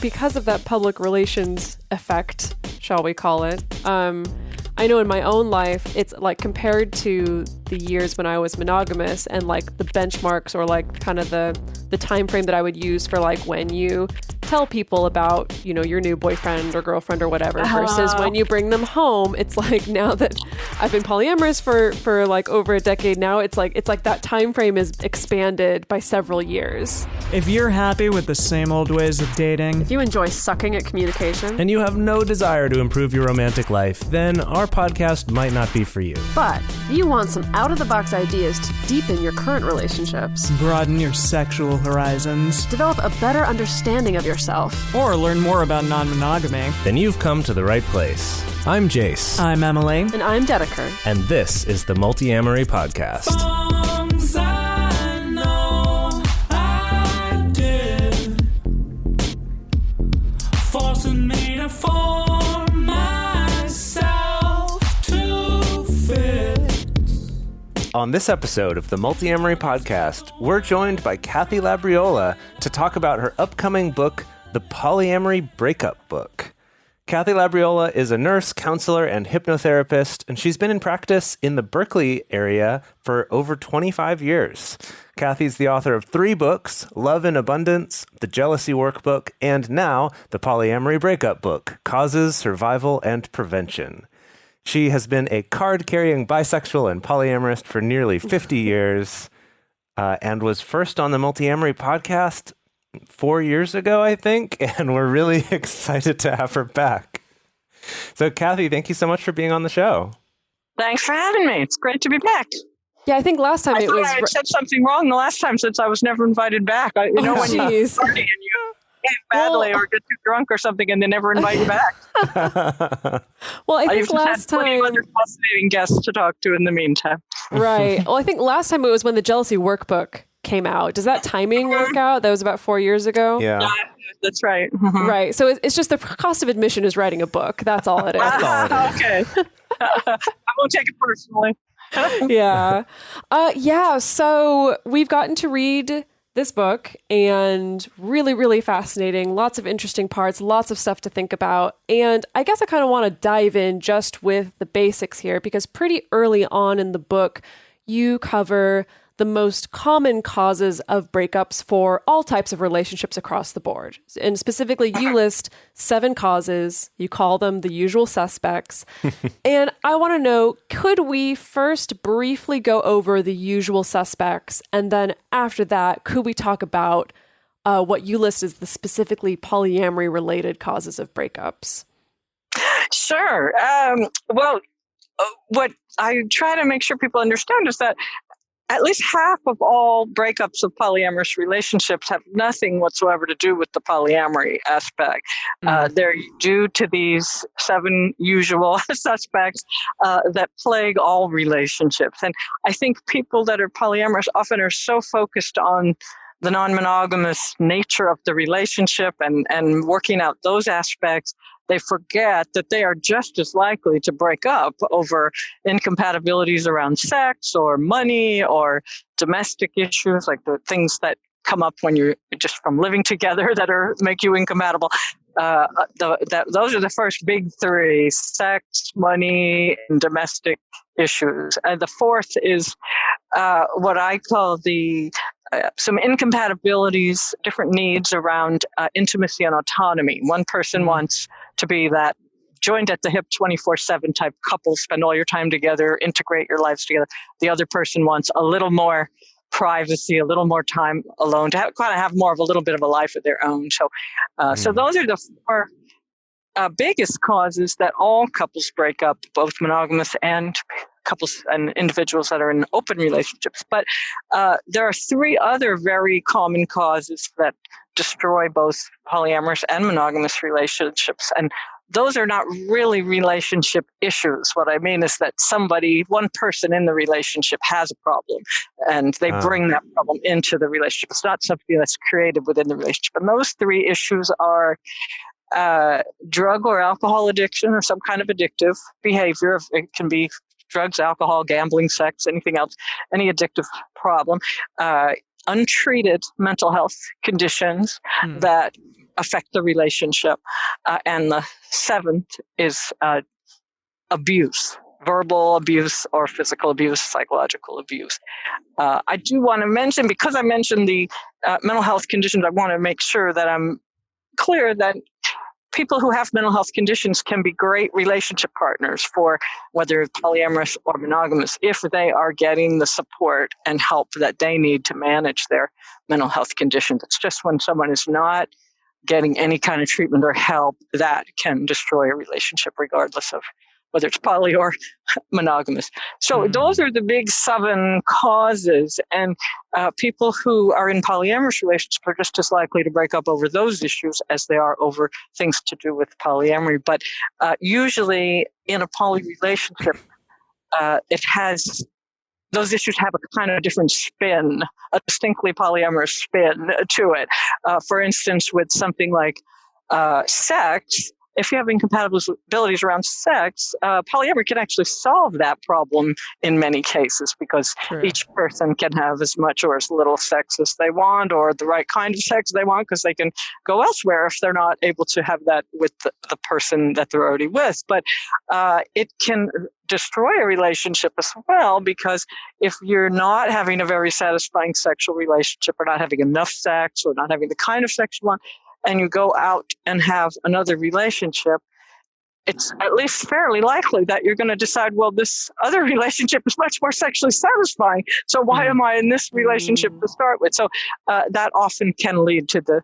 because of that public relations effect, shall we call it, I know in my own life, it's like compared to the years when I was monogamous and like the benchmarks or like kind of the time frame that I would use for like when you tell people about, you know, your new boyfriend or girlfriend or whatever versus when you bring them home. It's like now that I've been polyamorous for like over a decade now, it's like that time frame is expanded by several years. If you're happy with the same old ways of dating, if you enjoy sucking at communication, and you have no desire to improve your romantic life, then our podcast might not be for you. But if you want some out-of-the-box ideas to deepen your current relationships, broaden your sexual horizons, develop a better understanding of yourself, or learn more about non-monogamy, then you've come to the right place. I'm Jase. I'm Emily. And I'm Dedeker. And this is the Multiamory podcast. Forcing me to form myself to fit. On this episode of the Multiamory podcast, we're joined by Kathy Labriola to talk about her upcoming book, The Polyamory Breakup Book. Kathy Labriola is a nurse, counselor, and hypnotherapist, and she's been in practice in the Berkeley area for over 25 years. Kathy's the author of 3 books, Love in Abundance, The Jealousy Workbook, and now the Polyamory Breakup Book, Causes, Survival, and Prevention. She has been a card-carrying bisexual and polyamorous for nearly 50 years and was first on the Multiamory podcast 4 years ago, I think, and we're really excited to have her back. So, Kathy, thank you so much for being on the show. Thanks for having me. It's great to be back. Yeah, I think last time I had said something wrong the last time since I was never invited back. When you party and you behave badly or get too drunk or something and they never invite you back. Well, I think last time... I other fascinating guests to talk to in the meantime. Right. Well, I think last time it was when the Jealousy Workbook came out. Does that timing work out? That was about 4 years ago? Yeah. That's right. Right. So it's just the cost of admission is writing a book. That's all it is. Okay. I won't take it personally. Yeah. So we've gotten to read this book and really, really fascinating. Lots of interesting parts, lots of stuff to think about. And I guess I kind of want to dive in just with the basics here because pretty early on in the book, you cover the most common causes of breakups for all types of relationships across the board. And specifically, you list 7 causes. You call them the usual suspects. And I want to know, could we first briefly go over the usual suspects? And then after that, could we talk about what you list as the specifically polyamory-related causes of breakups? Sure. Well, what I try to make sure people understand is that at least half of all breakups of polyamorous relationships have nothing whatsoever to do with the polyamory aspect. They're due to these 7 usual suspects that plague all relationships. And I think people that are polyamorous often are so focused on the non-monogamous nature of the relationship and working out those aspects, they forget that they are just as likely to break up over incompatibilities around sex or money or domestic issues, like the things that come up when you're just from living together that make you incompatible. Those are the first big 3: sex, money, and domestic issues. And the fourth is what I call some incompatibilities, different needs around intimacy and autonomy. One person wants to be that joined at the hip 24/7 type couple, spend all your time together, integrate your lives together. The other person wants a little more privacy, a little more time alone, to kind of have more of a little bit of a life of their own. So those are the 4 biggest causes that all couples break up, both monogamous and couples and individuals that are in open relationships. But there are 3 other very common causes that destroy both polyamorous and monogamous relationships. And those are not really relationship issues. What I mean is that one person in the relationship has a problem and they bring that problem into the relationship. It's not something that's created within the relationship. And those 3 issues are drug or alcohol addiction or some kind of addictive behavior. It can be drugs, alcohol, gambling, sex, anything else, any addictive problem. Untreated mental health conditions that affect the relationship. And the seventh is abuse, verbal abuse or physical abuse, psychological abuse. I do want to mention, because I mentioned the mental health conditions, I want to make sure that I'm clear that people who have mental health conditions can be great relationship partners for whether polyamorous or monogamous if they are getting the support and help that they need to manage their mental health conditions. It's just when someone is not getting any kind of treatment or help that can destroy a relationship, regardless of whether it's poly or monogamous. So those are the big 7 causes. And people who are in polyamorous relationships are just as likely to break up over those issues as they are over things to do with polyamory. But usually in a poly relationship, those issues have a kind of different spin, a distinctly polyamorous spin to it. For instance, with something like sex, if you have incompatibilities around sex, polyamory can actually solve that problem in many cases, because each person can have as much or as little sex as they want, or the right kind of sex they want, because they can go elsewhere if they're not able to have that with the person that they're already with. But it can destroy a relationship as well, because if you're not having a very satisfying sexual relationship, or not having enough sex, or not having the kind of sex you want, and you go out and have another relationship, it's at least fairly likely that you're going to decide, well, this other relationship is much more sexually satisfying, so why am I in this relationship to start with? So that often can lead to the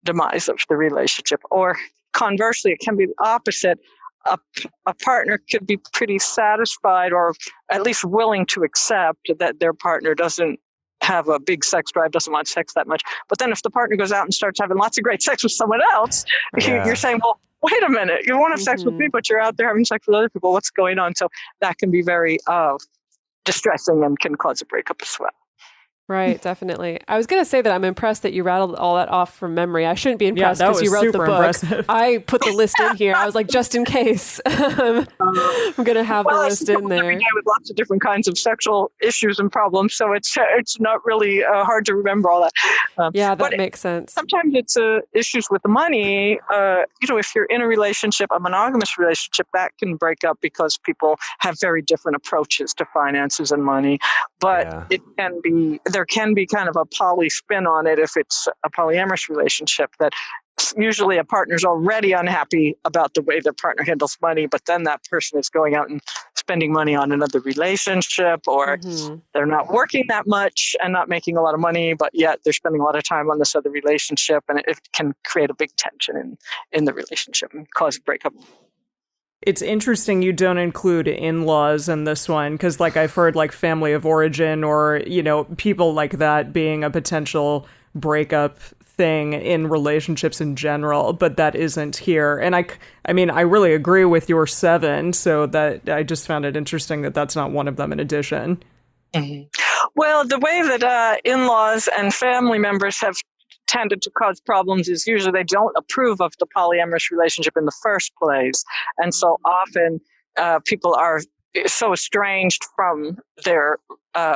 demise of the relationship. Or conversely, it can be the opposite. A partner could be pretty satisfied, or at least willing to accept that their partner doesn't have a big sex drive, doesn't want sex that much. But then if the partner goes out and starts having lots of great sex with someone else, you're saying, well, wait a minute, you want to have sex with me, but you're out there having sex with other people. What's going on? So that can be very distressing and can cause a breakup as well. Right, definitely. I was going to say that I'm impressed that you rattled all that off from memory. I shouldn't be impressed because you wrote the book. Impressive. I put the list in here. I was like, just in case. I'm going to have the list in there. Every day with lots of different kinds of sexual issues and problems, so it's not really hard to remember all that. That makes sense. Sometimes it's issues with the money. If you're in a relationship, a monogamous relationship, that can break up because people have very different approaches to finances and money. But there can be kind of a poly spin on it if it's a polyamorous relationship, that usually a partner's already unhappy about the way their partner handles money, but then that person is going out and spending money on another relationship, or they're not working that much and not making a lot of money, but yet they're spending a lot of time on this other relationship, and it can create a big tension in the relationship and cause a breakup. It's interesting you don't include in-laws in this one, because I've heard family of origin or, people like that being a potential breakup thing in relationships in general, but that isn't here. And I really agree with your 7, so that I just found it interesting that that's not one of them in addition. Mm-hmm. Well, the way that in-laws and family members have tended to cause problems is usually they don't approve of the polyamorous relationship in the first place. And so often people are so estranged from their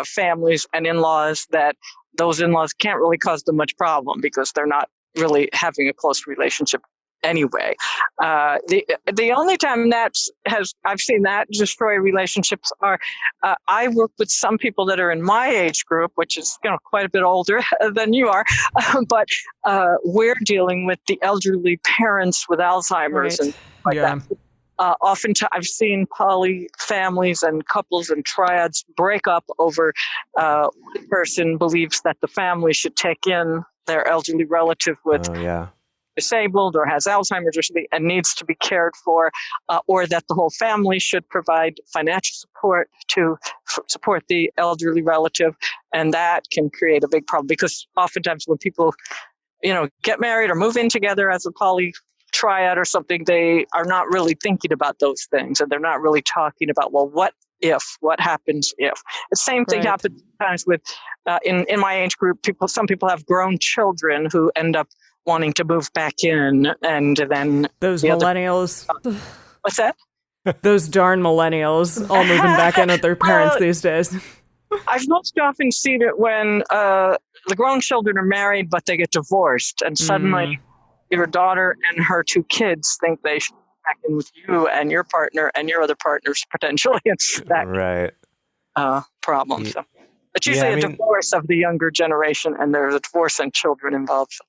families and in-laws that those in-laws can't really cause them much problem, because they're not really having a close relationship anyway. The only time I've seen that destroy relationships are I work with some people that are in my age group, which is quite a bit older than you are, but we're dealing with the elderly parents with Alzheimer's and that. Oftentimes I've seen poly families and couples and triads break up over one person believes that the family should take in their elderly relative with disabled or has Alzheimer's or something and needs to be cared for, or that the whole family should provide financial support to support the elderly relative. And that can create a big problem, because oftentimes when people, get married or move in together as a poly triad or something, they are not really thinking about those things, and they're not really talking about, well, what happens if. The same thing happens sometimes with in my age group, some people have grown children who end up wanting to move back in, and then those millennials. What's that? Those darn millennials all moving back in with their parents these days. I've most often seen it when the grown children are married, but they get divorced, and suddenly your daughter and her two kids think they should check in with you and your partner and your other partners potentially. It's that Right. problem. Yeah. So it's usually a divorce of the younger generation, and there's a divorce and children involved. So.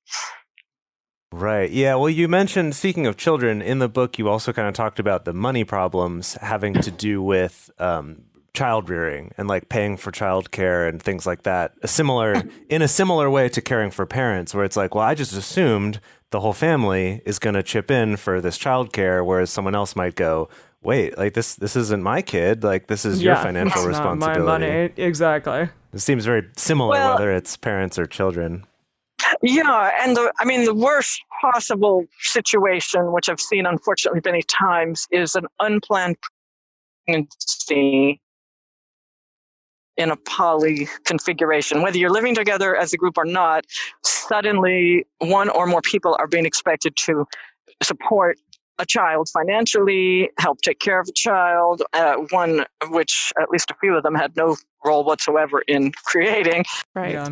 Right. Yeah. Well, you mentioned, speaking of children, in the book, you also kind of talked about the money problems having to do with child rearing and like paying for childcare and things like that. In a similar way to caring for parents, where it's like, well, I just assumed the whole family is going to chip in for this childcare, whereas someone else might go, wait, like this isn't my kid. Like this is your financial it's responsibility. not my money. Exactly. It seems very similar, whether it's parents or children. Yeah, and the worst possible situation, which I've seen unfortunately many times, is an unplanned pregnancy in a poly configuration. Whether you're living together as a group or not, suddenly one or more people are being expected to support a child financially, help take care of a child, one of which at least a few of them had no role whatsoever in creating. Right. Yeah.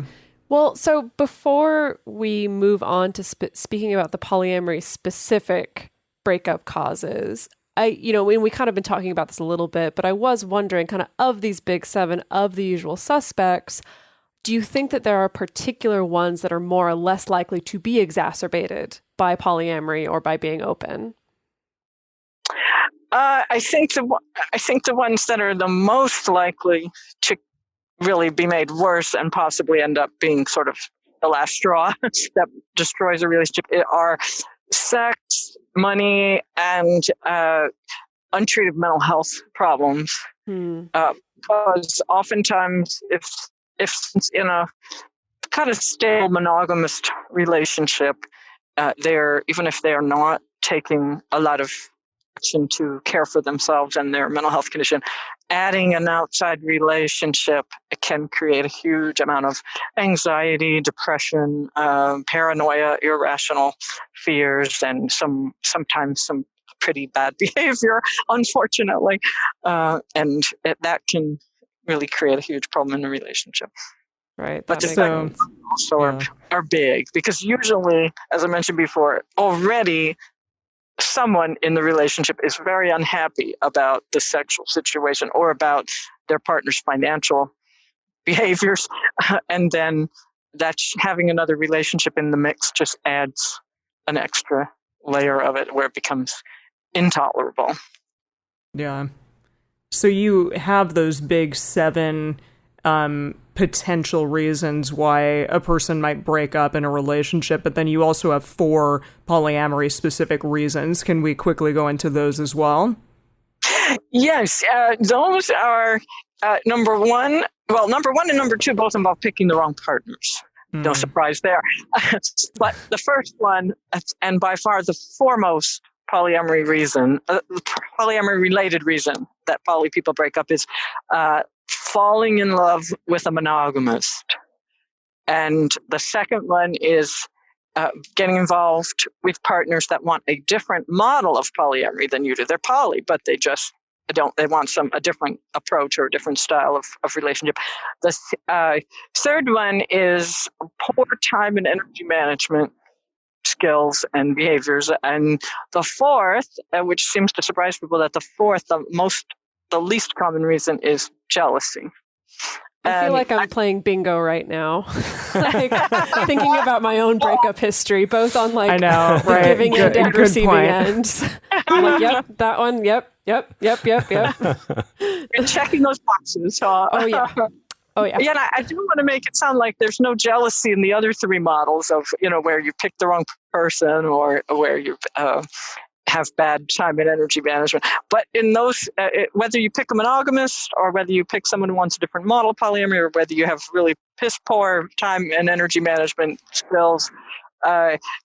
Well, so before we move on to speaking about the polyamory specific breakup causes, we kind of been talking about this a little bit, but I was wondering, kind of these big seven of the usual suspects, do you think that there are particular ones that are more or less likely to be exacerbated by polyamory or by being open? I think the ones that are the most likely to really be made worse and possibly end up being sort of the last straw that destroys a relationship are sex, money, and untreated mental health problems. Because oftentimes, if it's in a kind of stable monogamous relationship, even if they are not taking a lot of action to care for themselves and their mental health condition, adding an outside relationship can create a huge amount of anxiety, depression, paranoia, irrational fears, and sometimes some pretty bad behavior, unfortunately. And that can really create a huge problem in a relationship. Right. But the second also are big, because usually, as I mentioned before, already someone in the relationship is very unhappy about the sexual situation or about their partner's financial behaviors. And then having another relationship in the mix just adds an extra layer of it where it becomes intolerable. Yeah. So you have those big seven potential reasons why a person might break up in a relationship, but then you also have 4 polyamory specific reasons. Can we quickly go into those as well? Yes, those are number one and number 2 both involve picking the wrong partners. No surprise there. But the first one, and by far the foremost polyamory reason, polyamory related reason that poly people break up is falling in love with a monogamist. And the second one is getting involved with partners that want a different model of polyamory than you do. They're poly, but they want a different approach or a different style of relationship. The third one is poor time and energy management skills and behaviors. And the fourth, which seems to surprise people, that the least common reason is jealousy. I feel like I'm playing bingo right now. Like thinking about my own breakup history, both on like the giving end and receiving end. I'm like, yep, that one, yep. You're checking those boxes. Oh yeah. Yeah, and I do want to make it sound like there's no jealousy in the other 3 models of, where you pick the wrong person or where you have bad time and energy management. But in those, whether you pick a monogamist or whether you pick someone who wants a different model of polyamory, or whether you have really piss poor time and energy management skills,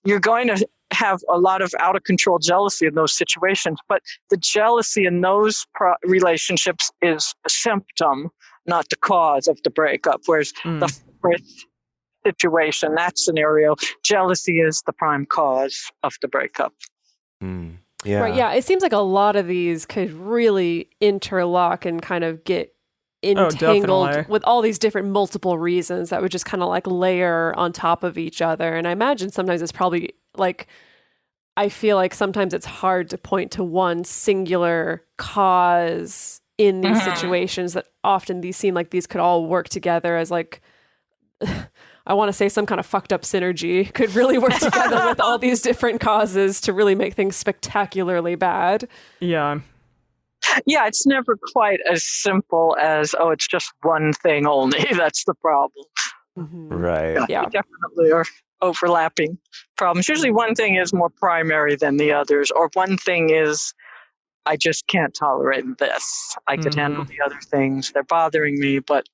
you're going to have a lot of out of control jealousy in those situations. But the jealousy in those relationships is a symptom, not the cause of the breakup. Whereas the first situation, that scenario, jealousy is the prime cause of the breakup. Yeah. Right. Yeah. It seems like a lot of these could really interlock and kind of get entangled with all these different multiple reasons that would just kind of like layer on top of each other. And I imagine sometimes it's probably like I feel like sometimes it's hard to point to one singular cause in these situations, that often these seem like these could all work together as like, I want to say some kind of fucked up synergy could really work together with all these different causes to really make things spectacularly bad. Yeah. Yeah, it's never quite as simple as, oh, it's just one thing only. That's the problem. Right. Yeah. They definitely are overlapping problems. Usually one thing is more primary than the others, or one thing is, I just can't tolerate this. I could handle the other things. They're bothering me, but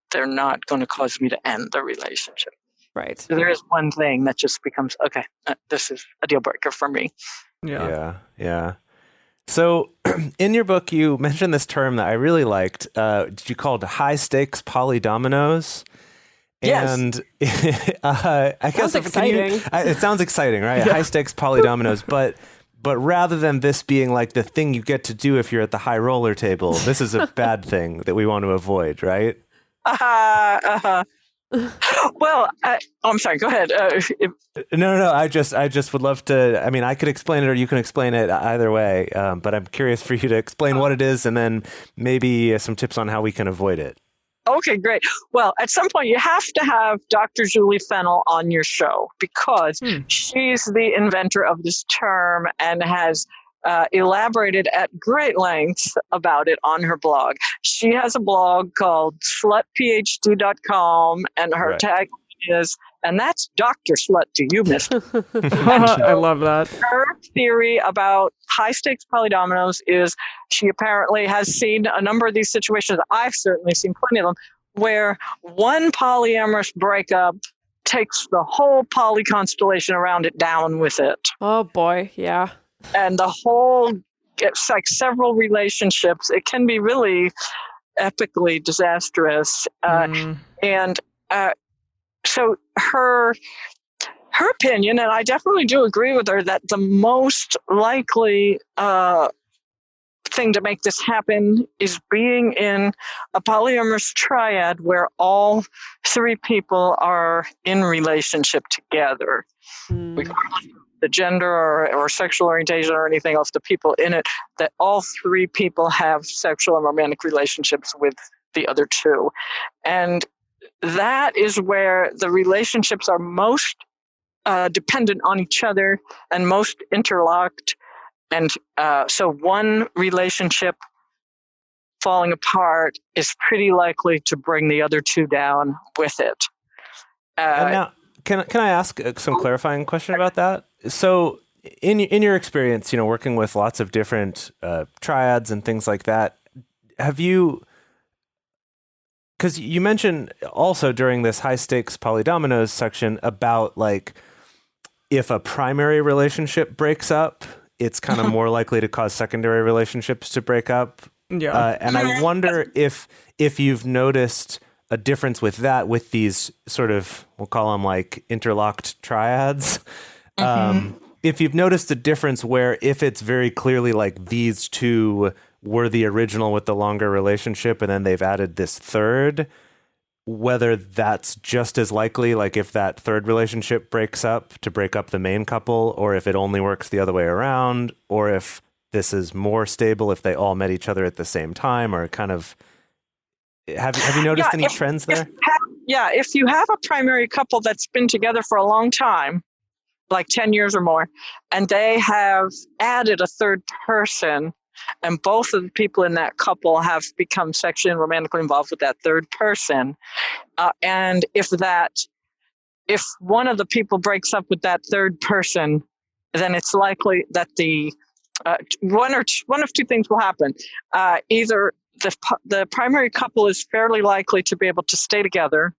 they're not going to cause me to end the relationship. Right. So there is one thing that just becomes, okay, this is a deal breaker for me. Yeah. So in your book, you mentioned this term that I really liked. You called high stakes polydominoes. Yes. And I guess exciting. It sounds exciting, right? High stakes polydominoes, but rather than this being like the thing you get to do if you're at the high roller table, this is a bad thing that we want to avoid, right? Well, I'm sorry. Go ahead. No. I just would love to. I mean, I could explain it, or you can explain it either way. But I'm curious for you to explain what it is, and then maybe some tips on how we can avoid it. Okay, great. Well, at some point you have to have Dr. Julie Fennell on your show, because she's the inventor of this term and has elaborated at great length about it on her blog. She has a blog called slutphd.com, and her tag is, and that's Dr. Slut to you, mister. I love that. Her theory about high stakes polydominoes is she apparently has seen a number of these situations. I've certainly seen plenty of them, where one polyamorous breakup takes the whole poly constellation around it down with it. Oh boy, yeah. And the whole, it's like several relationships. It can be really epically disastrous. So her opinion, and I definitely do agree with her, that the most likely thing to make this happen is being in a polyamorous triad where all three people are in relationship together. Regardless of the gender or sexual orientation or anything else, the people in it, that all three people have sexual and romantic relationships with the other two. And that is where the relationships are most dependent on each other and most interlocked. And so one relationship falling apart is pretty likely to bring the other two down with it. And now, can I ask some clarifying question about that? So in your experience, working with lots of different triads and things like that, have you... Because you mentioned also during this high stakes polydominoes section about like if a primary relationship breaks up, it's kind of more likely to cause secondary relationships to break up. Yeah. And I wonder if you've noticed a difference with that, with these sort of, we'll call them like interlocked triads. If you've noticed a difference where if it's very clearly like these two were the original with the longer relationship and then they've added this third, whether that's just as likely, like if that third relationship breaks up, to break up the main couple, or if it only works the other way around, or if this is more stable if they all met each other at the same time, or kind of... Have you noticed any trends there? If you have a primary couple that's been together for a long time, like 10 years or more, and they have added a third person, and both of the people in that couple have become sexually and romantically involved with that third person, and if one of the people breaks up with that third person, then it's likely that the one of two things will happen. Either the primary couple is fairly likely to be able to stay together,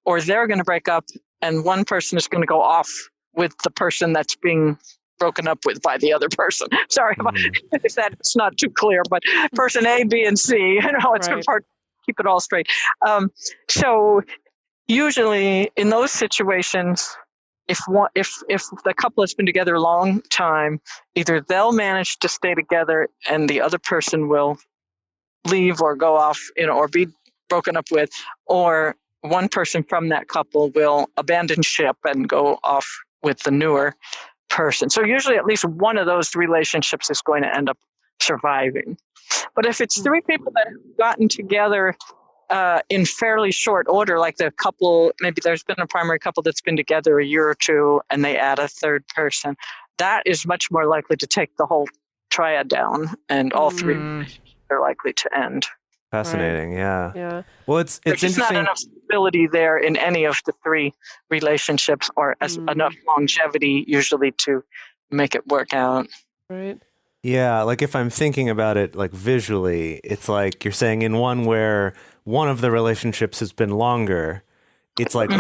or they're going to break up and one person is going to go off with the person that's being broken up with by the other person. Sorry if that's not too clear, but person A, B, and C, it's important to keep it all straight. So usually in those situations, if the couple has been together a long time, either they'll manage to stay together and the other person will leave or go off, or be broken up with, or one person from that couple will abandon ship and go off with the newer person. So usually at least one of those relationships is going to end up surviving. But if it's three people that have gotten together in fairly short order, like the couple, maybe there's been a primary couple that's been together a year or two and they add a third person, that is much more likely to take the whole triad down, and all three are likely to end. Fascinating, yeah. Yeah. Well, it's There's just interesting. not enough stability there in any of the three relationships, or enough longevity usually to make it work out. Right. Yeah, like if I'm thinking about it like visually, it's like you're saying in one where one of the relationships has been longer, it's like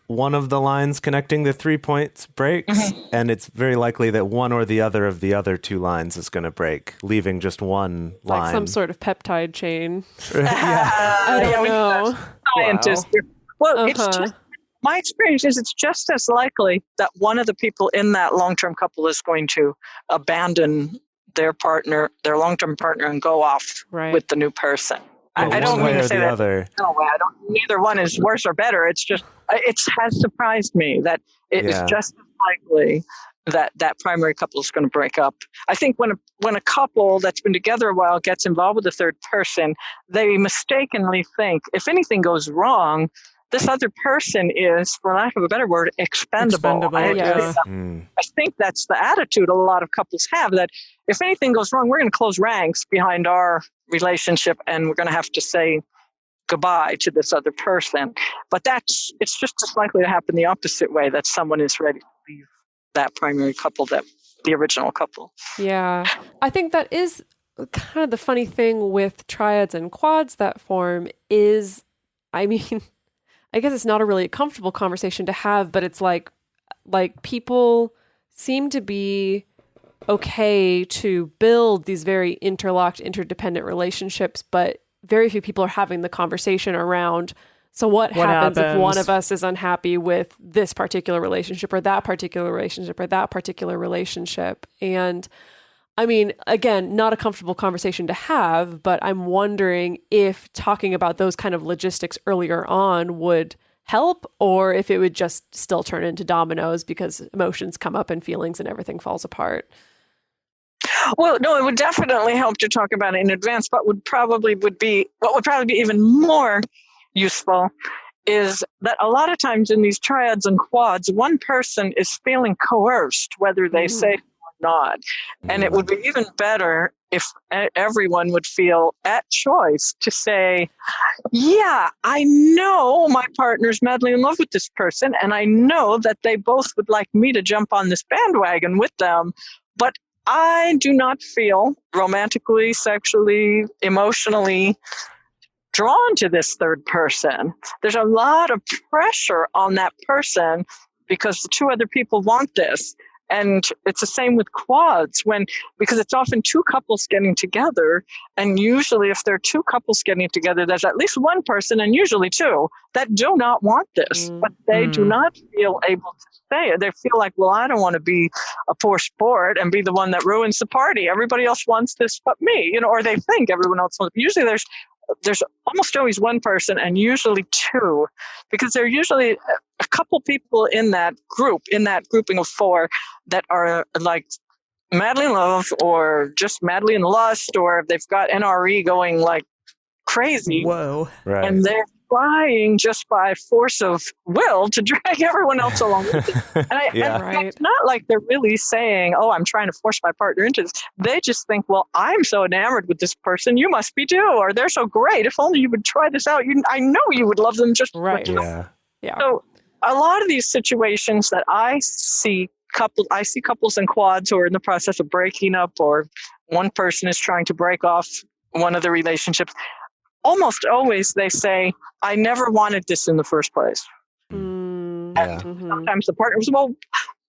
one of the lines connecting the 3 points breaks, and it's very likely that one or the other two lines is going to break, leaving just one line. Like some sort of peptide chain. Yeah. I don't know. Scientists. Well, it's just, my experience is it's just as likely that one of the people in that long-term couple is going to abandon their partner, their long-term partner, and go off with the new person. I don't mean to say that. No way. Neither one is worse or better. It's just, it has surprised me that it is just as likely that that primary couple is going to break up. I think when a couple that's been together a while gets involved with a third person, they mistakenly think if anything goes wrong, this other person is, for lack of a better word, expendable. I think that's the attitude a lot of couples have, that if anything goes wrong, we're going to close ranks behind our relationship and we're going to have to say goodbye to this other person. But it's just as likely to happen the opposite way, that someone is ready to leave that primary couple, that the original couple. Yeah. I think that is kind of the funny thing with triads and quads that form is, I mean, I guess it's not a really comfortable conversation to have, but it's like people seem to be okay to build these very interlocked, interdependent relationships, but very few people are having the conversation around, so what happens if one of us is unhappy with this particular relationship or that particular relationship or that particular relationship? And I mean, again, not a comfortable conversation to have, but I'm wondering if talking about those kind of logistics earlier on would help, or if it would just still turn into dominoes because emotions come up and feelings and everything falls apart. Well, no, it would definitely help to talk about it in advance, but what would probably be even more useful is that a lot of times in these triads and quads, one person is feeling coerced, whether they say it or not. And it would be even better if everyone would feel at choice to say, yeah, I know my partner's madly in love with this person, and I know that they both would like me to jump on this bandwagon with them, but I do not feel romantically, sexually, emotionally drawn to this third person. There's a lot of pressure on that person because the two other people want this. And it's the same with quads, because it's often two couples getting together. And usually if there are two couples getting together, there's at least one person, and usually two, that do not want this, but they do not feel able to say it. They feel like, well, I don't want to be a poor sport and be the one that ruins the party. Everybody else wants this but me, or they think everyone else wants. Usually there's almost always one person, and usually two, because there are usually a couple people in that grouping of four, that are like madly in love or just madly in lust, or they've got NRE going like crazy. Whoa. Right. And they're trying just by force of will to drag everyone else along with it. And it's not like they're really saying, oh, I'm trying to force my partner into this. They just think, well, I'm so enamored with this person, you must be too, or they're so great. If only you would try this out. I know you would love them just right. Yeah. So a lot of these situations that I see couples and quads who are in the process of breaking up, or one person is trying to break off one of the relationships. Almost always they say, I never wanted this in the first place. Sometimes the partner was, well,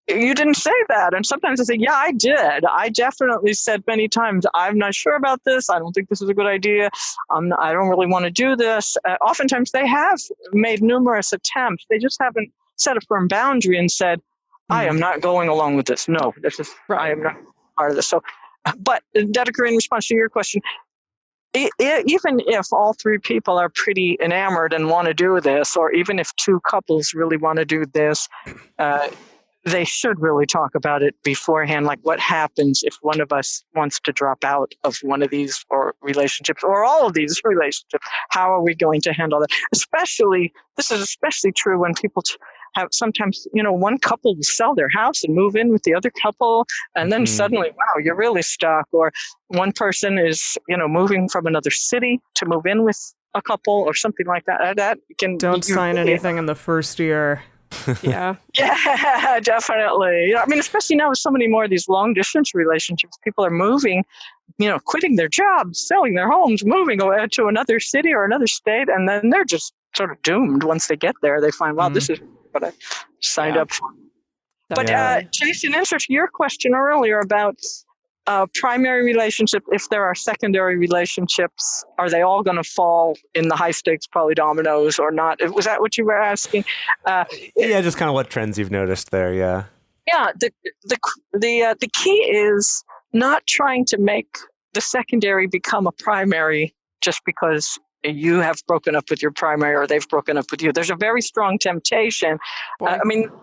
you didn't say that. And sometimes I say, yeah, I did. I definitely said many times, I'm not sure about this. I don't think this is a good idea. I don't really want to do this. Oftentimes they have made numerous attempts. They just haven't set a firm boundary and said, I am not going along with this. No, I am not part of this. So, but Dedeker, in response to your question, even if all three people are pretty enamored and want to do this, or even if two couples really want to do this, they should really talk about it beforehand, like what happens if one of us wants to drop out of one of these or relationships or all of these relationships. How are we going to handle that? This is especially true when people have sometimes, one couple will sell their house and move in with the other couple, and then suddenly, wow, you're really stuck. Or one person is, moving from another city to move in with a couple or something like that. Don't sign anything in the first year. Yeah. Yeah, definitely. I mean, especially now with so many more of these long distance relationships, people are moving, quitting their jobs, selling their homes, moving away to another city or another state, and then they're just sort of doomed once they get there. They find, wow, this is what I signed up for. But Jase, in answer to your question earlier about primary relationships, if there are secondary relationships, are they all going to fall in the high stakes polydominoes or not? Was that what you were asking? Yeah, just kind of what trends you've noticed there. Yeah. Yeah. The key is not trying to make the secondary become a primary just because you have broken up with your primary or they've broken up with you. There's a very strong temptation.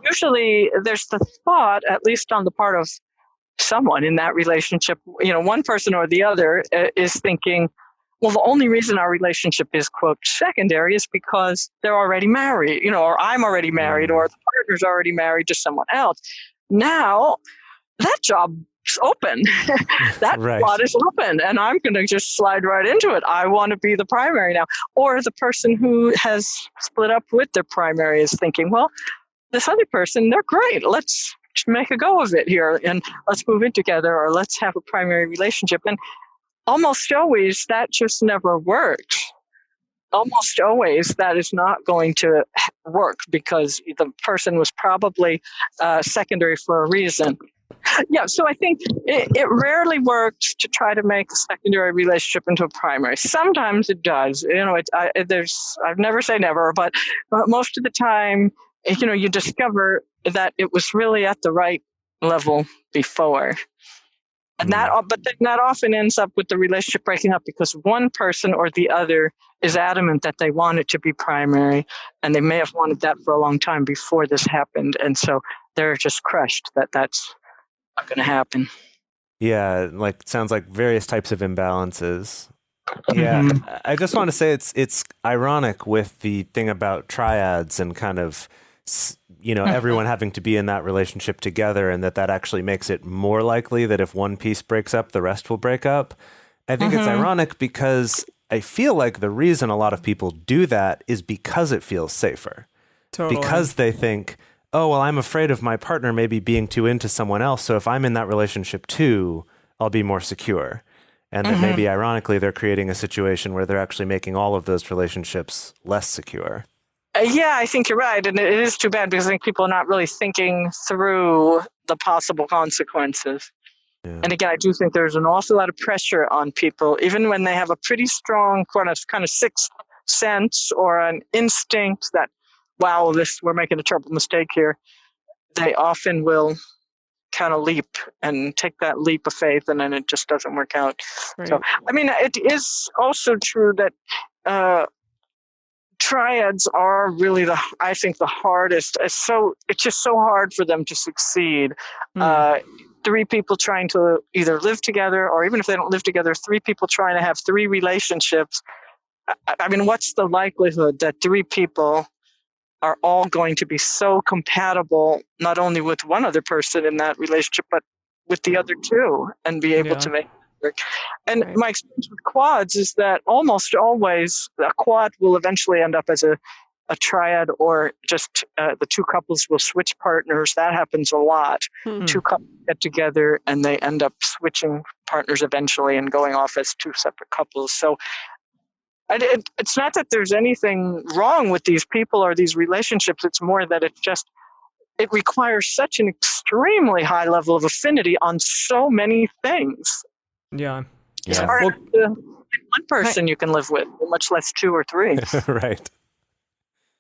Usually there's the thought, at least on the part of someone in that relationship, one person or the other is thinking, well, the only reason our relationship is, quote, secondary is because they're already married, or I'm already married, or the partner's already married to someone else. Now, that job's open. That slot is open, and I'm going to just slide right into it. I want to be the primary now. Or the person who has split up with their primary is thinking, well, this other person, they're great. Let's make a go of it here and let's move in together, or let's have a primary relationship. And almost always that just never works. Almost always that is not going to work because the person was probably secondary for a reason. Yeah, so I think it rarely works to try to make a secondary relationship into a primary. Sometimes it does. I've never say never, but most of the time, you discover that it was really at the right level before. And but then that often ends up with the relationship breaking up because one person or the other is adamant that they want it to be primary, and they may have wanted that for a long time before this happened. And so they're just crushed that that's not going to happen. Yeah, sounds like various types of imbalances. Yeah, I just want to say it's ironic with the thing about triads and kind of, everyone having to be in that relationship together, and that actually makes it more likely that if one piece breaks up, the rest will break up. I think it's ironic because I feel like the reason a lot of people do that is because it feels safer. Totally. Because they think, oh, well, I'm afraid of my partner maybe being too into someone else, so if I'm in that relationship too, I'll be more secure. And that maybe ironically they're creating a situation where they're actually making all of those relationships less secure. Yeah, I think you're right. And it is too bad because I think people are not really thinking through the possible consequences. Yeah. And again, I do think there's an awful lot of pressure on people, even when they have a pretty strong kind of sixth sense or an instinct that, wow, we're making a terrible mistake here. They often will kind of leap and take that leap of faith, and then it just doesn't work out. Right. So, I mean, it is also true that triads are really I think the hardest. It's just so hard for them to succeed. Three people trying to either live together, or even if they don't live together, three people trying to have three relationships. I mean, what's the likelihood that three people are all going to be so compatible, not only with one other person in that relationship, but with the other two, and be able to make it work? And my experience with quads is that almost always a quad will eventually end up as a triad, or just the two couples will switch partners. That happens a lot. Two couples get together and they end up switching partners eventually and going off as two separate couples. So it's not that there's anything wrong with these people or these relationships. It's more that it requires such an extremely high level of affinity on so many things. Yeah. It's hard to one person you can live with, much less two or three. Right.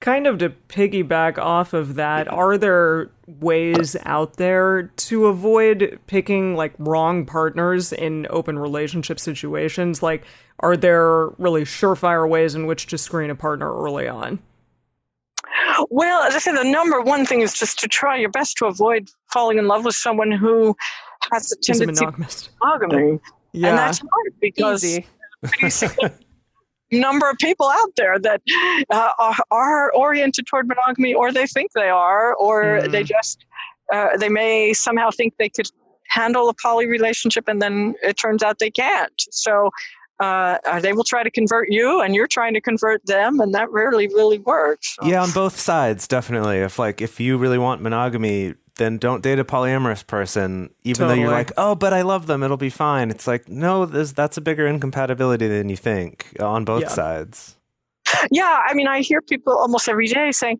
Kind of to piggyback off of that, are there ways out there to avoid picking wrong partners in open relationship situations? Are there really surefire ways in which to screen a partner early on? Well, as I said, the number one thing is just to try your best to avoid falling in love with someone who has a Is a tendency to monogamist. monogamy. Yeah. And that's hard because Easy. number of people out there that are oriented toward monogamy, or they think they are, or they just they may somehow think they could handle a poly relationship, and then it turns out they can't. So they will try to convert you, and you're trying to convert them, and that rarely really works. So. Yeah, on both sides, definitely. If you really want monogamy, then don't date a polyamorous person, even though you're like, oh, but I love them, it'll be fine. It's like, no, that's a bigger incompatibility than you think on both sides. Yeah, I mean, I hear people almost every day saying,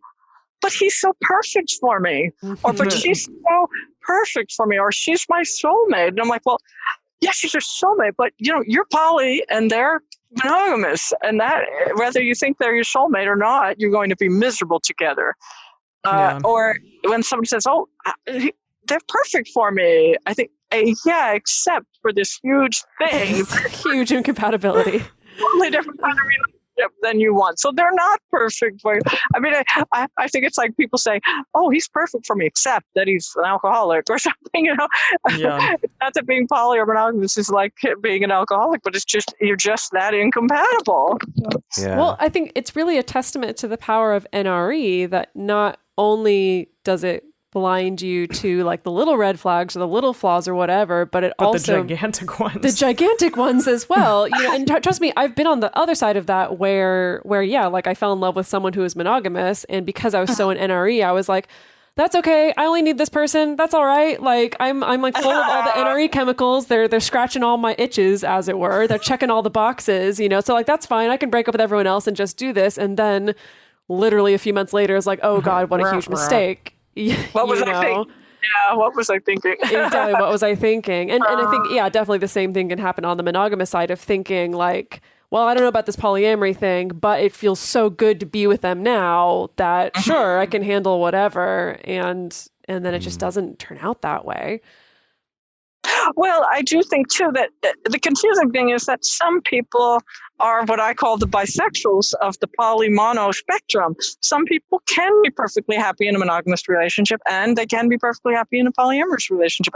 but he's so perfect for me, or but she's so perfect for me, or she's my soulmate. And I'm like, well, yeah, she's your soulmate, but you're poly and they're monogamous, and that whether you think they're your soulmate or not, you're going to be miserable together. Or when somebody says, "Oh, they're perfect for me," I think, yeah, except for this huge thing, huge incompatibility, totally different kind of relationship than you want. So they're not perfect for you. I mean, I think it's like people say, "Oh, he's perfect for me," except that he's an alcoholic or something. Yeah. It's not that being poly or monogamous is like being an alcoholic, but it's just you're just that incompatible. Yeah. Well, I think it's really a testament to the power of NRE that not only does it blind you to like the little red flags or the little flaws or whatever, but also the gigantic ones. The gigantic ones as well. And trust me, I've been on the other side of that where yeah, like I fell in love with someone who was monogamous, and because I was so in NRE, I was like, that's okay. I only need this person. That's all right. Like I'm like full of all the NRE chemicals. They're scratching all my itches, as it were. They're checking all the boxes, So like that's fine. I can break up with everyone else and just do this. And then literally a few months later, it's like, oh God, what a huge mistake. What was I thinking? Yeah, what was I thinking? Exactly, what was I thinking? And I think, yeah, definitely the same thing can happen on the monogamous side of thinking like, well, I don't know about this polyamory thing, but it feels so good to be with them now that sure, I can handle whatever. And then it just doesn't turn out that way. Well, I do think, too, that the confusing thing is that some people are what I call the bisexuals of the poly-mono spectrum. Some people can be perfectly happy in a monogamous relationship, and they can be perfectly happy in a polyamorous relationship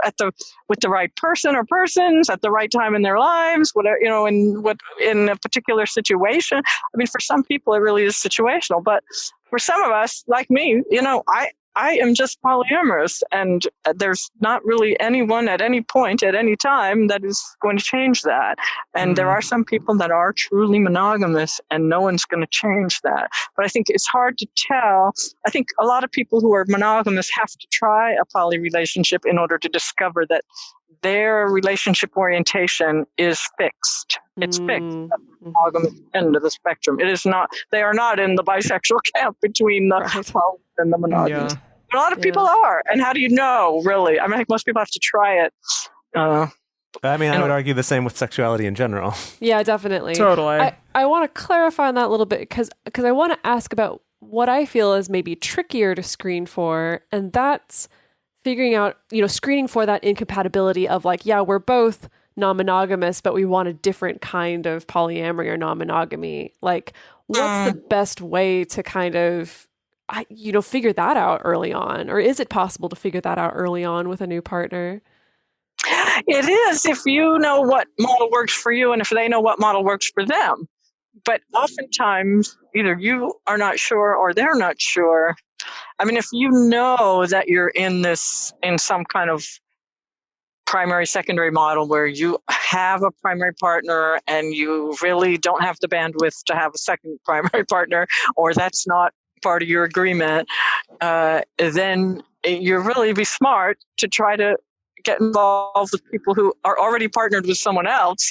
with the right person or persons at the right time in their lives, whatever, in a particular situation. I mean, for some people, it really is situational. But for some of us, like me, I am just polyamorous, and there's not really anyone at any point, at any time, that is going to change that. And there are some people that are truly monogamous, and no one's going to change that. But I think it's hard to tell. I think a lot of people who are monogamous have to try a poly relationship in order to discover that their relationship orientation is fixed. It's fixed at the monogamous end of the spectrum. It is not. They are not in the bisexual camp between the poly and the monogamous. Yeah. A lot of people are. And how do you know, really? I mean, I think most people have to try it. I would argue the same with sexuality in general. Yeah, definitely. Totally. I want to clarify on that a little bit because I want to ask about what I feel is maybe trickier to screen for, and that's figuring out, screening for that incompatibility of like, yeah, we're both non-monogamous, but we want a different kind of polyamory or non-monogamy. Like, what's the best way to kind of figure that out early on? Or is it possible to figure that out early on with a new partner? It is, if you know what model works for you and if they know what model works for them. But oftentimes, either you are not sure or they're not sure. I mean, if you know that you're in some kind of primary, secondary model where you have a primary partner and you really don't have the bandwidth to have a second primary partner, or that's not part of your agreement, then you really be smart to try to get involved with people who are already partnered with someone else,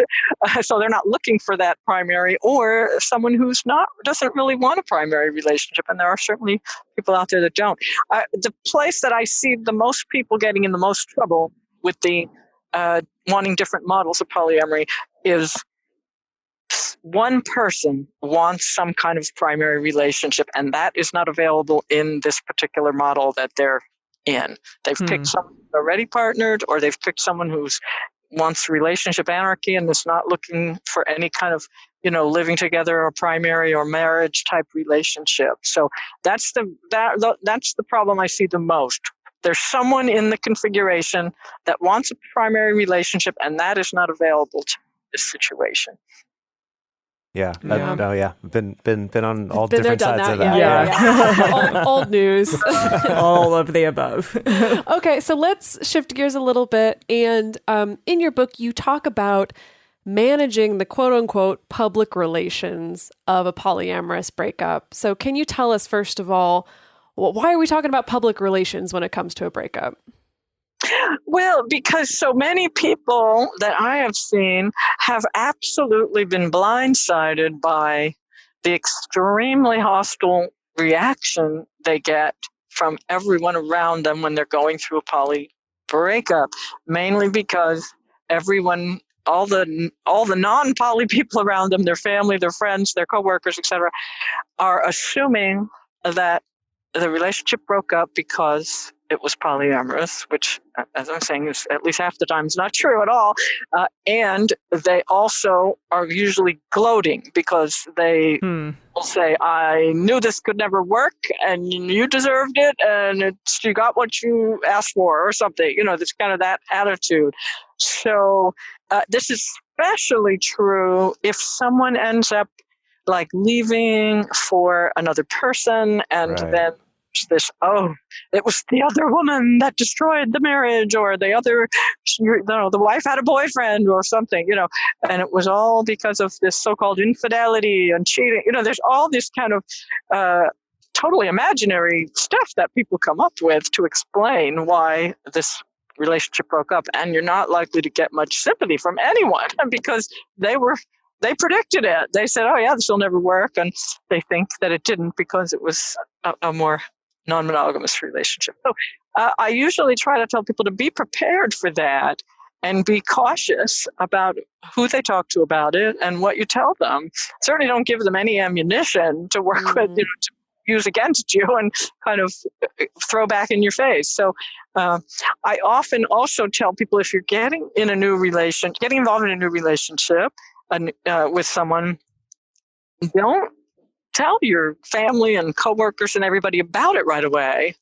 so they're not looking for that primary, or someone who's doesn't really want a primary relationship, and there are certainly people out there that don't. The place that I see the most people getting in the most trouble with the wanting different models of polyamory is one person wants some kind of primary relationship, and that is not available in this particular model that they're in. They've picked someone who's already partnered, or they've picked someone who's wants relationship anarchy and is not looking for any kind of, living together or primary or marriage type relationship. So that's the problem I see the most. There's someone in the configuration that wants a primary relationship, and that is not available to this situation. Yeah. Yeah. Oh, yeah. Been on all Been there, different done sides that. of that. Yeah. Old news. All of the above. Okay, so let's shift gears a little bit. And in your book, you talk about managing the quote unquote public relations of a polyamorous breakup. So can you tell us, first of all, why are we talking about public relations when it comes to a breakup? Well, because so many people that I have seen have absolutely been blindsided by the extremely hostile reaction they get from everyone around them when they're going through a poly breakup, mainly because everyone, all the non-poly people around them, their family, their friends, their coworkers, etc., are assuming that the relationship broke up because it was polyamorous, which, as I'm saying, is at least half the time is not true at all. And they also are usually gloating because they will say, I knew this could never work and you deserved it and you got what you asked for or something. There's kind of that attitude. So this is especially true if someone ends up like leaving for another person and then this, it was the other woman that destroyed the marriage, or the wife had a boyfriend or something, and it was all because of this so-called infidelity and cheating. There's all this kind of totally imaginary stuff that people come up with to explain why this relationship broke up, and you're not likely to get much sympathy from anyone because they predicted it. They said, oh yeah, this will never work, and they think that it didn't because it was a more non-monogamous relationship. So I usually try to tell people to be prepared for that and be cautious about who they talk to about it and what you tell them. Certainly don't give them any ammunition to work with, to use against you and kind of throw back in your face. So I often also tell people, if you're getting involved in a new relationship with someone, don't tell your family and coworkers and everybody about it right away,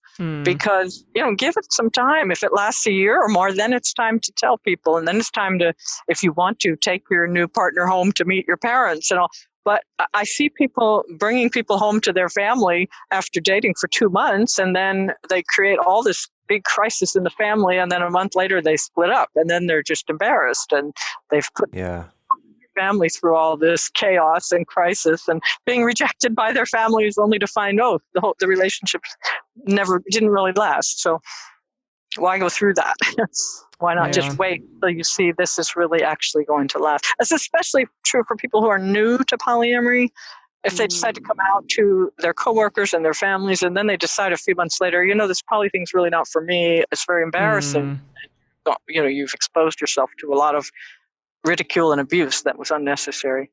because give it some time. If it lasts a year or more, then it's time to tell people, and then it's time to, if you want to, take your new partner home to meet your parents and all. But I see people bringing people home to their family after dating for 2 months, and then they create all this big crisis in the family, and then a month later they split up, and then they're just embarrassed, and they've put family through all this chaos and crisis and being rejected by their families, only to find the relationship didn't really last. So why go through that? Why not just wait till you see this is really actually going to last? It's especially true for people who are new to polyamory. If they decide to come out to their coworkers and their families, and then they decide a few months later, this poly thing's really not for me, it's very embarrassing. You've exposed yourself to a lot of ridicule and abuse that was unnecessary.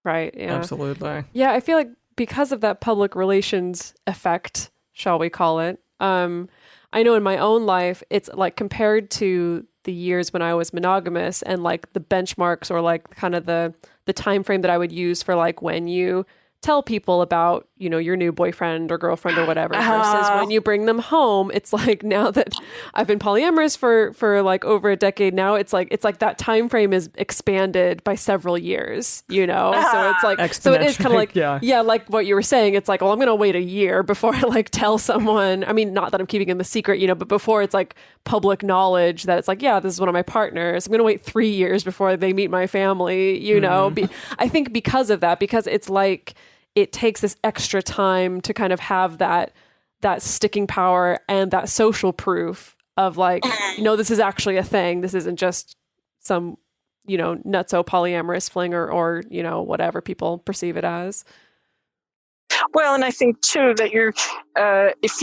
Right. Yeah. Absolutely. Yeah, I feel like because of that public relations effect, shall we call it, I know in my own life, it's like compared to the years when I was monogamous and like the benchmarks or like kind of the time frame that I would use for like when you tell people about, your new boyfriend or girlfriend or whatever, versus when you bring them home. It's like, now that I've been polyamorous for like over a decade now, it's like that time frame is expanded by several years, so it's like, so it is kind of like, like what you were saying. It's like, well, I'm going to wait a year before I like tell someone. I mean, not that I'm keeping them a secret, but before it's like public knowledge that it's like, yeah, this is one of my partners. I'm going to wait 3 years before they meet my family, I think because of that, because it's like, it takes this extra time to kind of have that sticking power and that social proof of like, this is actually a thing. This isn't just some, nutso polyamorous fling or whatever people perceive it as. Well, and I think too that if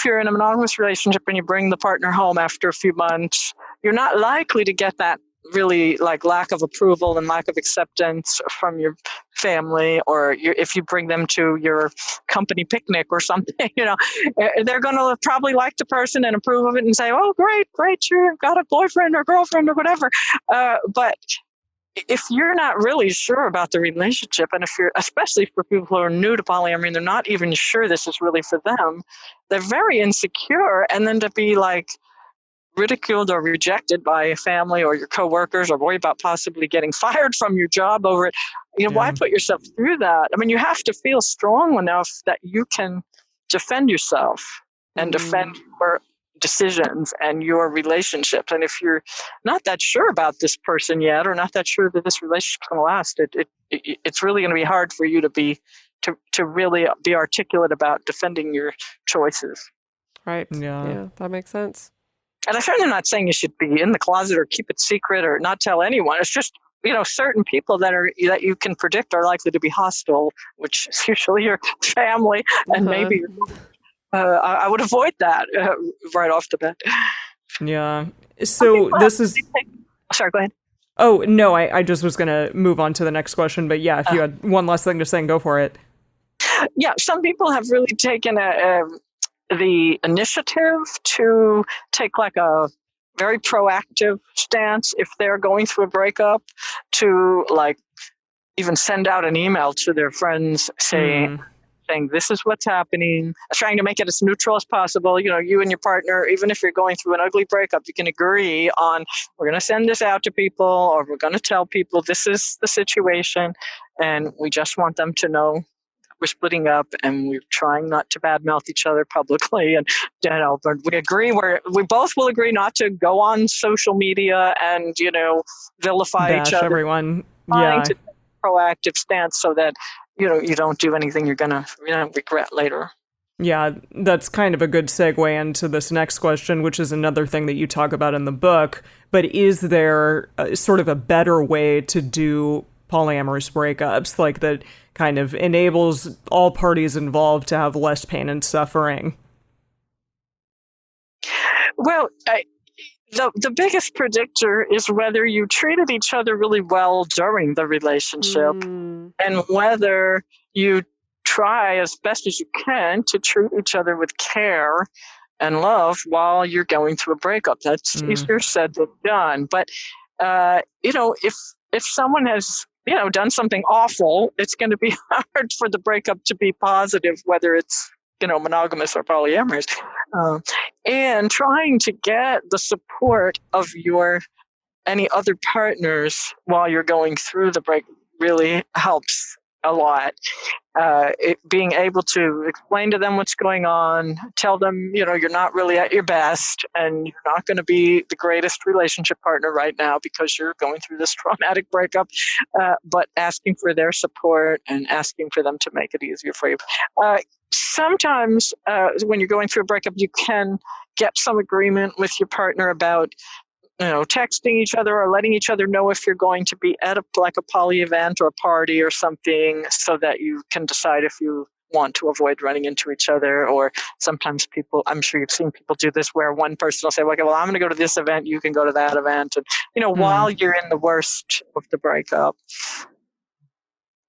you're in a monogamous relationship and you bring the partner home after a few months, you're not likely to get that really like lack of approval and lack of acceptance from your family, or if you bring them to your company picnic or something, they're going to probably like the person and approve of it and say, oh, great, you got a boyfriend or girlfriend or whatever. But if you're not really sure about the relationship, and if you're, especially for people who are new to polyamory and they're not even sure this is really for them, they're very insecure. And then to be like ridiculed or rejected by a family or your coworkers, or worry about possibly getting fired from your job over it, why put yourself through that? I mean, you have to feel strong enough that you can defend yourself and defend your decisions and your relationships. And if you're not that sure about this person yet, or not that sure that this relationship is going to last, it's really going to be hard for you to really be articulate about defending your choices. Right. Yeah, that makes sense. And I'm certainly not saying you should be in the closet or keep it secret or not tell anyone. It's just, certain people that you can predict are likely to be hostile, which is usually your family, and maybe I would avoid that right off the bat. Yeah. So this is... Sorry, go ahead. Oh, no, I just was going to move on to the next question. But yeah, if you had one last thing to say, go for it. Yeah, some people have really taken the initiative to take like a very proactive stance if they're going through a breakup, to like even send out an email to their friends saying this is what's happening, trying to make it as neutral as possible. You and your partner, even if you're going through an ugly breakup, you can agree on, we're going to send this out to people, or we're going to tell people this is the situation, and we just want them to know we're splitting up and we're trying not to badmouth each other publicly. And, but we agree, we both will agree not to go on social media and, vilify each other. Everyone. Trying to take a proactive stance so that, you don't do anything you're going to regret later. Yeah, that's kind of a good segue into this next question, which is another thing that you talk about in the book. But is there sort of a better way to do polyamorous breakups, like that kind of enables all parties involved to have less pain and suffering? Well, the biggest predictor is whether you treated each other really well during the relationship, and whether you try as best as you can to treat each other with care and love while you're going through a breakup. That's easier said than done. But, if someone has done something awful, it's going to be hard for the breakup to be positive, whether it's, monogamous or polyamorous. And trying to get the support of any other partners while you're going through the break really helps a lot. Being able to explain to them what's going on, tell them, you're not really at your best and you're not going to be the greatest relationship partner right now because you're going through this traumatic breakup, but asking for their support and asking for them to make it easier for you. Sometimes when you're going through a breakup, you can get some agreement with your partner about texting each other or letting each other know if you're going to be at a poly event or a party or something, so that you can decide if you want to avoid running into each other. Or sometimes I'm sure you've seen people do this, where one person will say, okay, well, I'm going to go to this event, you can go to that event. And, while you're in the worst of the breakup.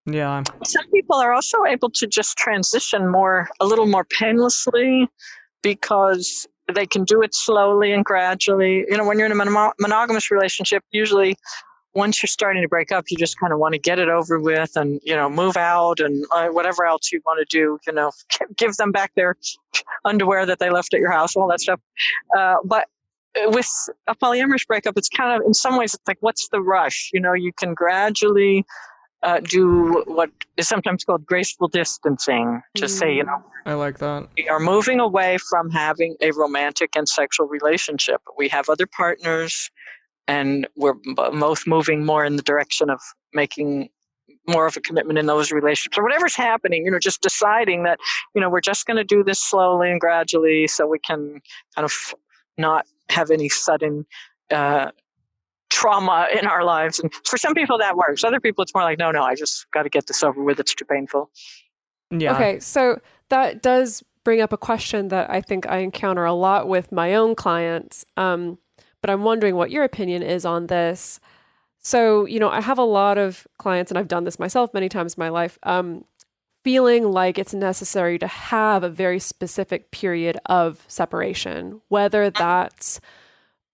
Yeah. Some people are also able to just transition a little more painlessly, because they can do it slowly and gradually. When you're in a monogamous relationship, usually once you're starting to break up, you just kind of want to get it over with and, move out and whatever else you want to do, give them back their underwear that they left at your house, all that stuff. But with a polyamorous breakup, it's kind of, in some ways, it's like, what's the rush? You can gradually do what is sometimes called graceful distancing. Just say, I like that. We are moving away from having a romantic and sexual relationship. We have other partners, and we're both moving more in the direction of making more of a commitment in those relationships, or whatever's happening, just deciding that, we're just going to do this slowly and gradually so we can kind of not have any sudden trauma in our lives. And for some people that works. Other people, it's more like, no, I just got to get this over with. It's too painful. Yeah. Okay. So that does bring up a question that I think I encounter a lot with my own clients. but I'm wondering what your opinion is on this. So, I have a lot of clients, and I've done this myself many times in my life, feeling like it's necessary to have a very specific period of separation, whether that's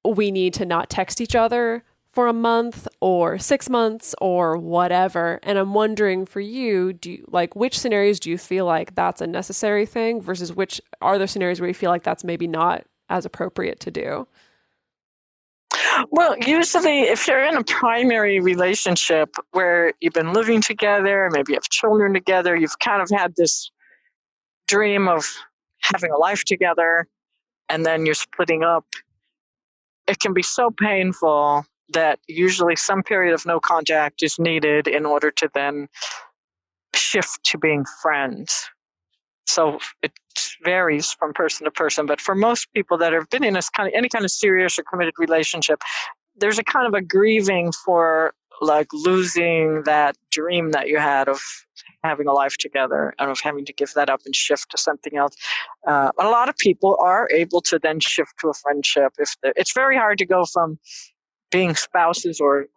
we need to not text each other for a month or 6 months or whatever. And I'm wondering for you, which scenarios do you feel like that's a necessary thing versus which are there scenarios where you feel like that's maybe not as appropriate to do? Well, usually if you're in a primary relationship where you've been living together, maybe you have children together, you've kind of had this dream of having a life together, and then you're splitting up, it can be so painful that usually some period of no contact is needed in order to then shift to being friends. So it varies from person to person, but for most people that have been in any kind of serious or committed relationship, there's a kind of a grieving for like losing that dream that you had of having a life together and of having to give that up and shift to something else. A lot of people are able to then shift to a friendship. It's very hard to go from being spouses or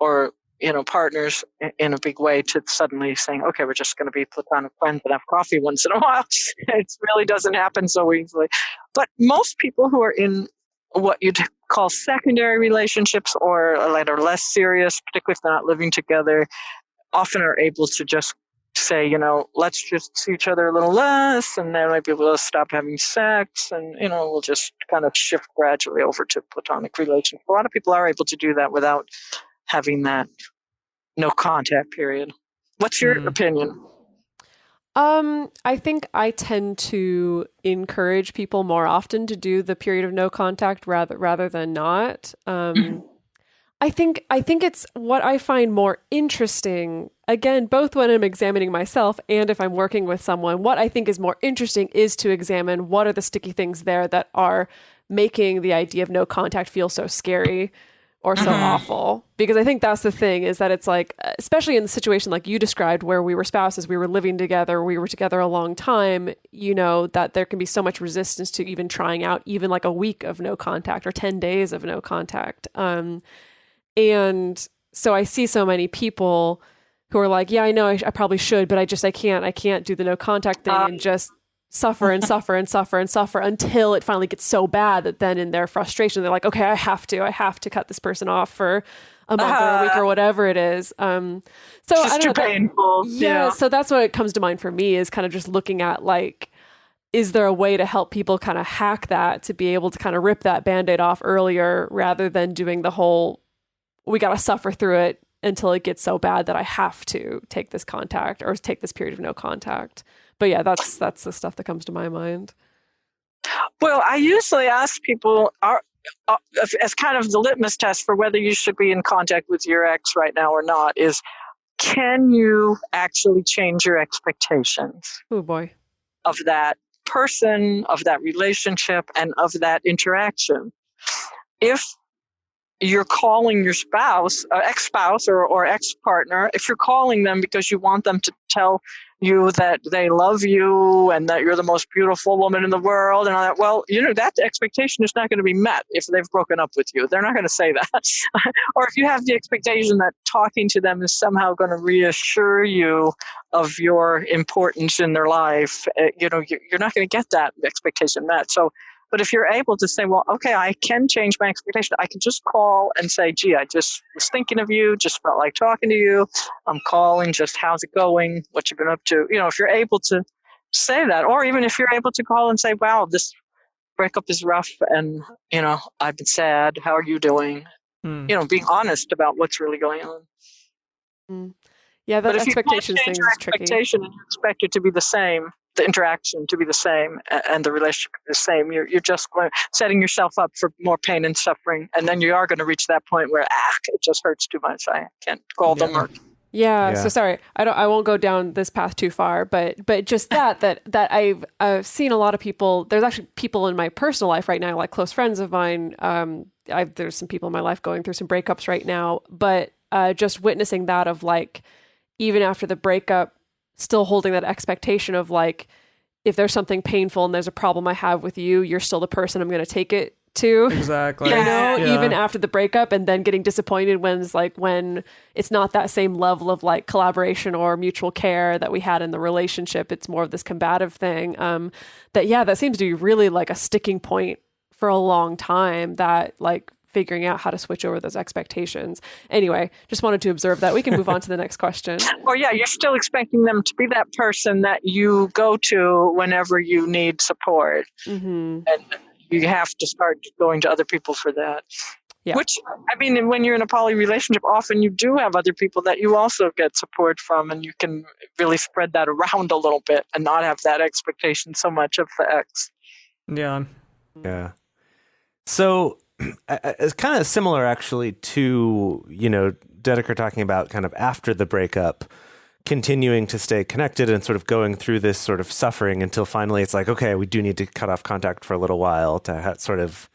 partners in a big way to suddenly saying, okay, we're just going to be platonic friends and have coffee once in a while. It really doesn't happen so easily. But most people who are in what you'd call secondary relationships or that are less serious, particularly if they're not living together, often are able to just say, let's just see each other a little less, and then maybe we'll stop having sex, and, we'll just kind of shift gradually over to platonic relationship. A lot of people are able to do that without having that no contact period. What's your opinion? I think I tend to encourage people more often to do the period of no contact rather than not. I think it's what I find more interesting, again, both when I'm examining myself and if I'm working with someone, what I think is more interesting is to examine what are the sticky things there that are making the idea of no contact feel so scary or so awful. Because I think that's the thing, is that it's like, especially in the situation like you described where we were spouses, we were living together, we were together a long time, that there can be so much resistance to even trying out even like a week of no contact or 10 days of no contact. And so I see so many people who are like, yeah, I know I probably should, but I can't do the no contact thing and just suffer and suffer and suffer and suffer until it finally gets so bad that then in their frustration, they're like, okay, I have to cut this person off for a month or a week or whatever it is. So I don't know. Painful. Yeah. So that's what comes to mind for me, is kind of just looking at like, is there a way to help people kind of hack that to be able to kind of rip that Band-Aid off earlier rather than doing the whole, we got to suffer through it until it gets so bad that I have to take this contact or take this period of no contact. But yeah, that's the stuff that comes to my mind. Well, I usually ask people as kind of the litmus test for whether you should be in contact with your ex right now or not is, can you actually change your expectations? Oh boy. Of that person, of that relationship, and of that interaction? If you're calling your spouse, ex-spouse or ex-partner, if you're calling them because you want them to tell you that they love you and that you're the most beautiful woman in the world and all that, well, that expectation is not going to be met if they've broken up with you. They're not going to say that. Or if you have the expectation that talking to them is somehow going to reassure you of your importance in their life, you're not going to get that expectation met. So, but if you're able to say, well, okay, I can change my expectation. I can just call and say, gee, I just was thinking of you, just felt like talking to you. I'm calling, just how's it going? What you've been up to? If you're able to say that, or even if you're able to call and say, wow, this breakup is rough and, I've been sad. How are you doing? Being honest about what's really going on. Yeah, that expectation thing is tricky. Expectation and you expect it to be the same, the interaction to be the same, and the relationship the same. You're just setting yourself up for more pain and suffering, and then you are going to reach that point where it just hurts too much. I can't call them. Yeah. So sorry, I won't go down this path too far, but just that I've seen a lot of people. There's actually people in my personal life right now, like close friends of mine. There's some people in my life going through some breakups right now, but just witnessing that of like, even after the breakup, still holding that expectation of like, if there's something painful and there's a problem I have with you, you're still the person I'm going to take it too. Exactly. Yeah. Even after the breakup, and then getting disappointed when it's not that same level of like collaboration or mutual care that we had in the relationship. It's more of this combative thing. That seems to be really like a sticking point for a long time, that like figuring out how to switch over those expectations. Anyway, just wanted to observe that. We can move on to the next question. Or you're still expecting them to be that person that you go to whenever you need support. Mm-hmm. And you have to start going to other people for that. Yeah. Which, I mean, when you're in a poly relationship, often you do have other people that you also get support from, and you can really spread that around a little bit and not have that expectation so much of the ex. Yeah. Yeah. So it's kind of similar actually to, Dedeker talking about kind of after the breakup, continuing to stay connected and sort of going through this sort of suffering until finally it's like, okay, we do need to cut off contact for a little while to sort of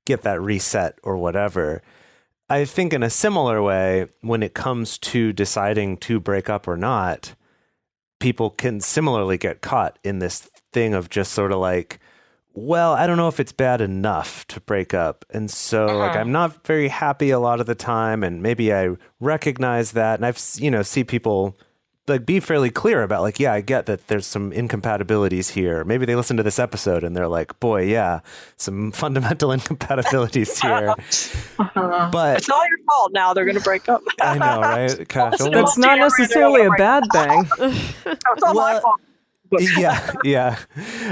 get that reset or whatever. I think in a similar way, when it comes to deciding to break up or not, people can similarly get caught in this thing of just sort of like, well, I don't know if it's bad enough to break up. And so like, I'm not very happy a lot of the time. And maybe I recognize that. And I've, see people like be fairly clear about like, yeah, I get that there's some incompatibilities here. Maybe they listen to this episode and they're like, boy, yeah, some fundamental incompatibilities here. But it's all your fault now. They're going to break up. I know, right? Gosh, That's not necessarily a bad thing. It's all my fault. yeah.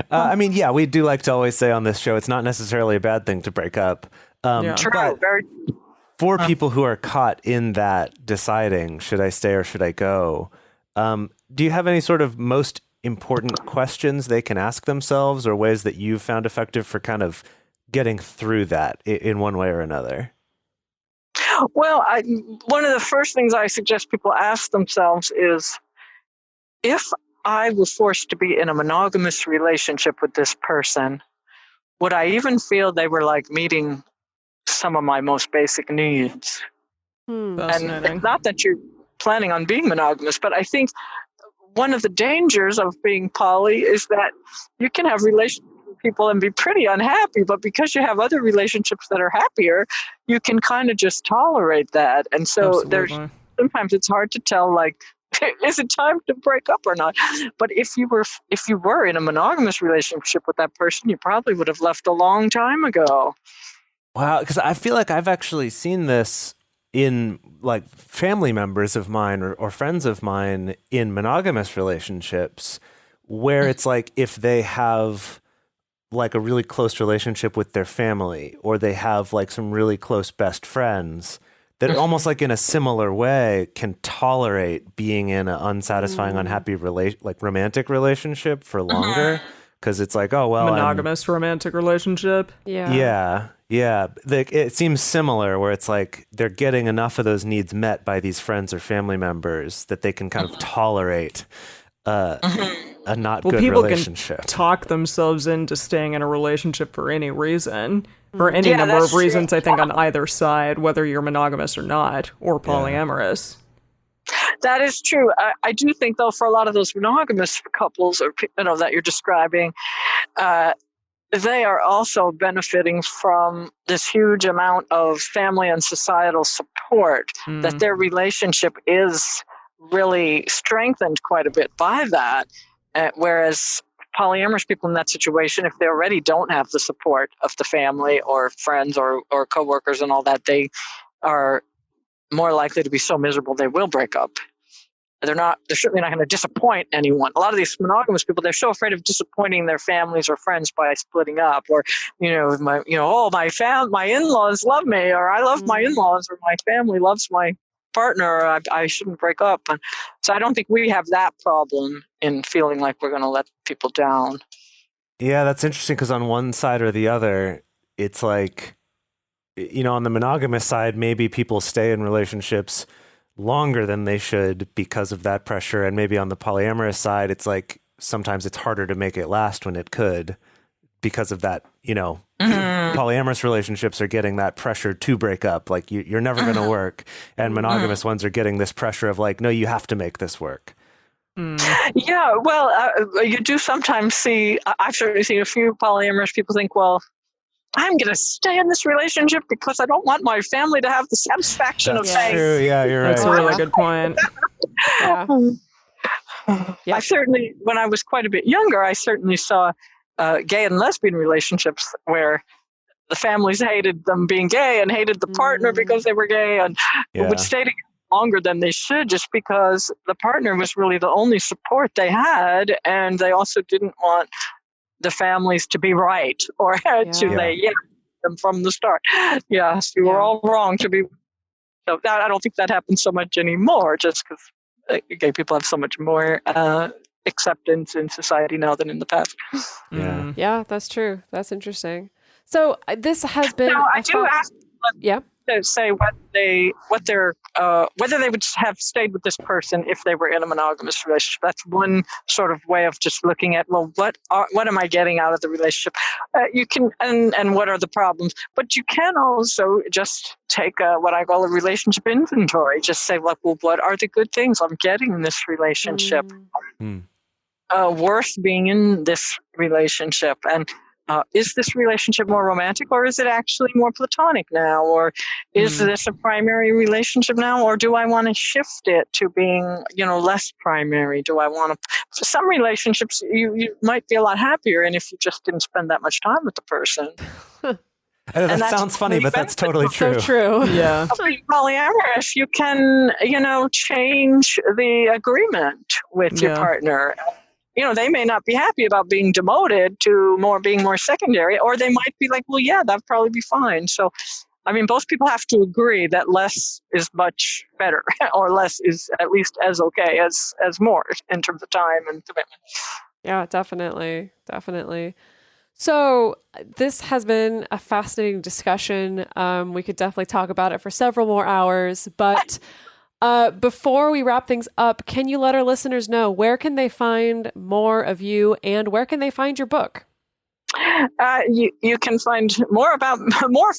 I mean, yeah, we do like to always say on this show, it's not necessarily a bad thing to break up. True. But Very. for people who are caught in that deciding, should I stay or should I go? Do you have any sort of most important questions they can ask themselves, or ways that you've found effective for kind of getting through that in one way or another? Well, one of the first things I suggest people ask themselves is, if I were forced to be in a monogamous relationship with this person, would I even feel they were like meeting some of my most basic needs? Fascinating. And not that you're planning on being monogamous, but I think one of the dangers of being poly is that you can have relationships with people and be pretty unhappy, but because you have other relationships that are happier, you can kind of just tolerate that. And so sometimes it's hard to tell, like, is it time to break up or not? But if you were in a monogamous relationship with that person, you probably would have left a long time ago. Wow, because I feel like I've actually seen this in like family members of mine or friends of mine in monogamous relationships, where it's like if they have like a really close relationship with their family, or they have like some really close best friends, that almost like in a similar way can tolerate being in an unsatisfying, unhappy romantic relationship for longer. Because it's like, oh, well, monogamous romantic relationship. Yeah. It seems similar, where it's like they're getting enough of those needs met by these friends or family members that they can kind of tolerate a not good relationship. People can talk themselves into staying in a relationship for any reason. For any number of reasons, true. I think, on either side, whether you're monogamous or not, or polyamorous. That is true. I do think, though, for a lot of those monogamous couples or that you're describing, they are also benefiting from this huge amount of family and societal support, that their relationship is really strengthened quite a bit by that. Whereas polyamorous people in that situation, if they already don't have the support of the family or friends or coworkers and all that, they are more likely to be so miserable they will break up. They're certainly not going to disappoint anyone. A lot of these monogamous people, they're so afraid of disappointing their families or friends by splitting up, or my in-laws love me, or I love my in-laws, or my family loves my partner, or I shouldn't break up. And so I don't think we have that problem in feeling like we're going to let people down. Yeah, that's interesting, because on one side or the other, it's like, on the monogamous side, maybe people stay in relationships longer than they should because of that pressure. And maybe on the polyamorous side, it's like sometimes it's harder to make it last when it could because of that, polyamorous relationships are getting that pressure to break up. Like you're never going to work. And monogamous ones are getting this pressure of like, no, you have to make this work. Yeah, well, you do sometimes see, I've certainly seen a few polyamorous people think, well, I'm going to stay in this relationship because I don't want my family to have the satisfaction of That's saying. true. Yeah, you're right. That's a really good point. Yeah. Yep. I certainly, when I was quite a bit younger, I certainly saw gay and lesbian relationships where the families hated them being gay and hated the partner because they were gay and would stay together longer than they should just because the partner was really the only support they had, and they also didn't want the families to be right or to lay them from the start. Yes, you were all wrong to be. So that, I don't think that happens so much anymore, just because gay people have so much more acceptance in society now than in the past. Yeah. Yeah, that's true. That's interesting. So this has been. Now, I do ask. Yeah. To say whether they would have stayed with this person if they were in a monogamous relationship. That's one sort of way of just looking at, well, what am I getting out of the relationship? You can and what are the problems? But you can also just take what I call a relationship inventory. Just say, well, what are the good things I'm getting in this relationship? Worth being in this relationship, and is this relationship more romantic, or is it actually more platonic now? Or is this a primary relationship now? Or do I want to shift it to being, less primary? Do I want to, for some relationships, you might be a lot happier. And if you just didn't spend that much time with the person. That sounds funny, but that's totally true. So true. Yeah. Being polyamorous, you can, change the agreement with your partner. They may not be happy about being demoted to being more secondary, or they might be like, well, yeah, that'd probably be fine. So, both people have to agree that less is much better, or less is at least as okay as more in terms of time and commitment. Yeah, definitely. Definitely. So this has been a fascinating discussion. We could definitely talk about it for several more hours, but before we wrap things up, can you let our listeners know where can they find more of you and where can they find your book? You can find more of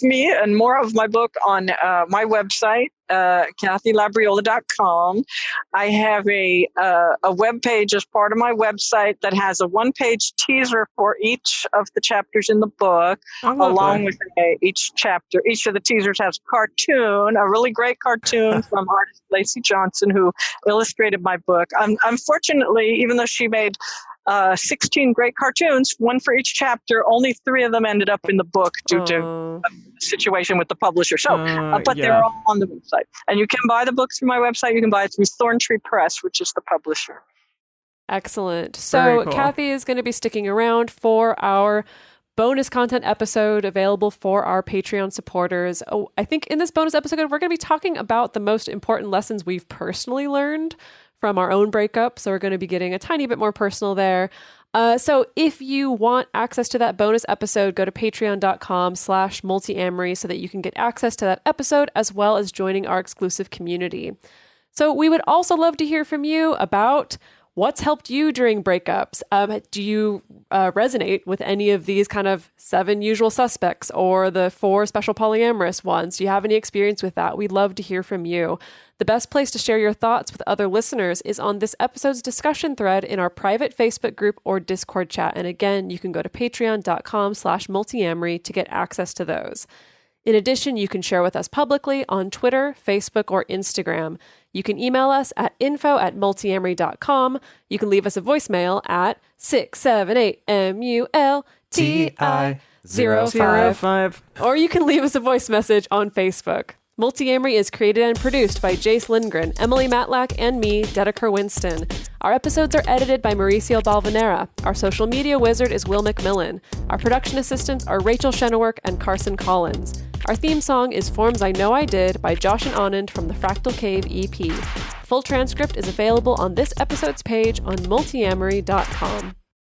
me and more of my book on my website, kathylabriola.com. I have a web page as part of my website that has a one-page teaser for each of the chapters in the book, along with each chapter. Each of the teasers has a cartoon, a really great cartoon from artist Lacey Johnson, who illustrated my book. Unfortunately, even though she made 16 great cartoons, one for each chapter, only 3 of them ended up in the book due to a situation with the publisher. So, but they're all on the website. And you can buy the book through my website. You can buy it through Thorntree Press, which is the publisher. Excellent. So cool. Kathy is going to be sticking around for our bonus content episode available for our Patreon supporters. I think in this bonus episode, we're going to be talking about the most important lessons we've personally learned from our own breakup. So we're going to be getting a tiny bit more personal there. So if you want access to that bonus episode, go to patreon.com/multiamory so that you can get access to that episode as well as joining our exclusive community. So we would also love to hear from you about what's helped you during breakups. Do you resonate with any of these kind of 7 usual suspects or the 4 special polyamorous ones? Do you have any experience with that? We'd love to hear from you. The best place to share your thoughts with other listeners is on this episode's discussion thread in our private Facebook group or Discord chat. And again, you can go to patreon.com/multiamory to get access to those. In addition, you can share with us publicly on Twitter, Facebook, or Instagram. You can email us at info@multiamory.com. You can leave us a voicemail at 678-MULTI-05. Or you can leave us a voice message on Facebook. Multiamory is created and produced by Jase Lindgren, Emily Matlack, and me, Dedeker Winston. Our episodes are edited by Mauricio Balvanera. Our social media wizard is Will McMillan. Our production assistants are Rachel Shennework and Carson Collins. Our theme song is Forms I Know I Did by Josh and Anand from the Fractal Cave EP. Full transcript is available on this episode's page on multiamory.com.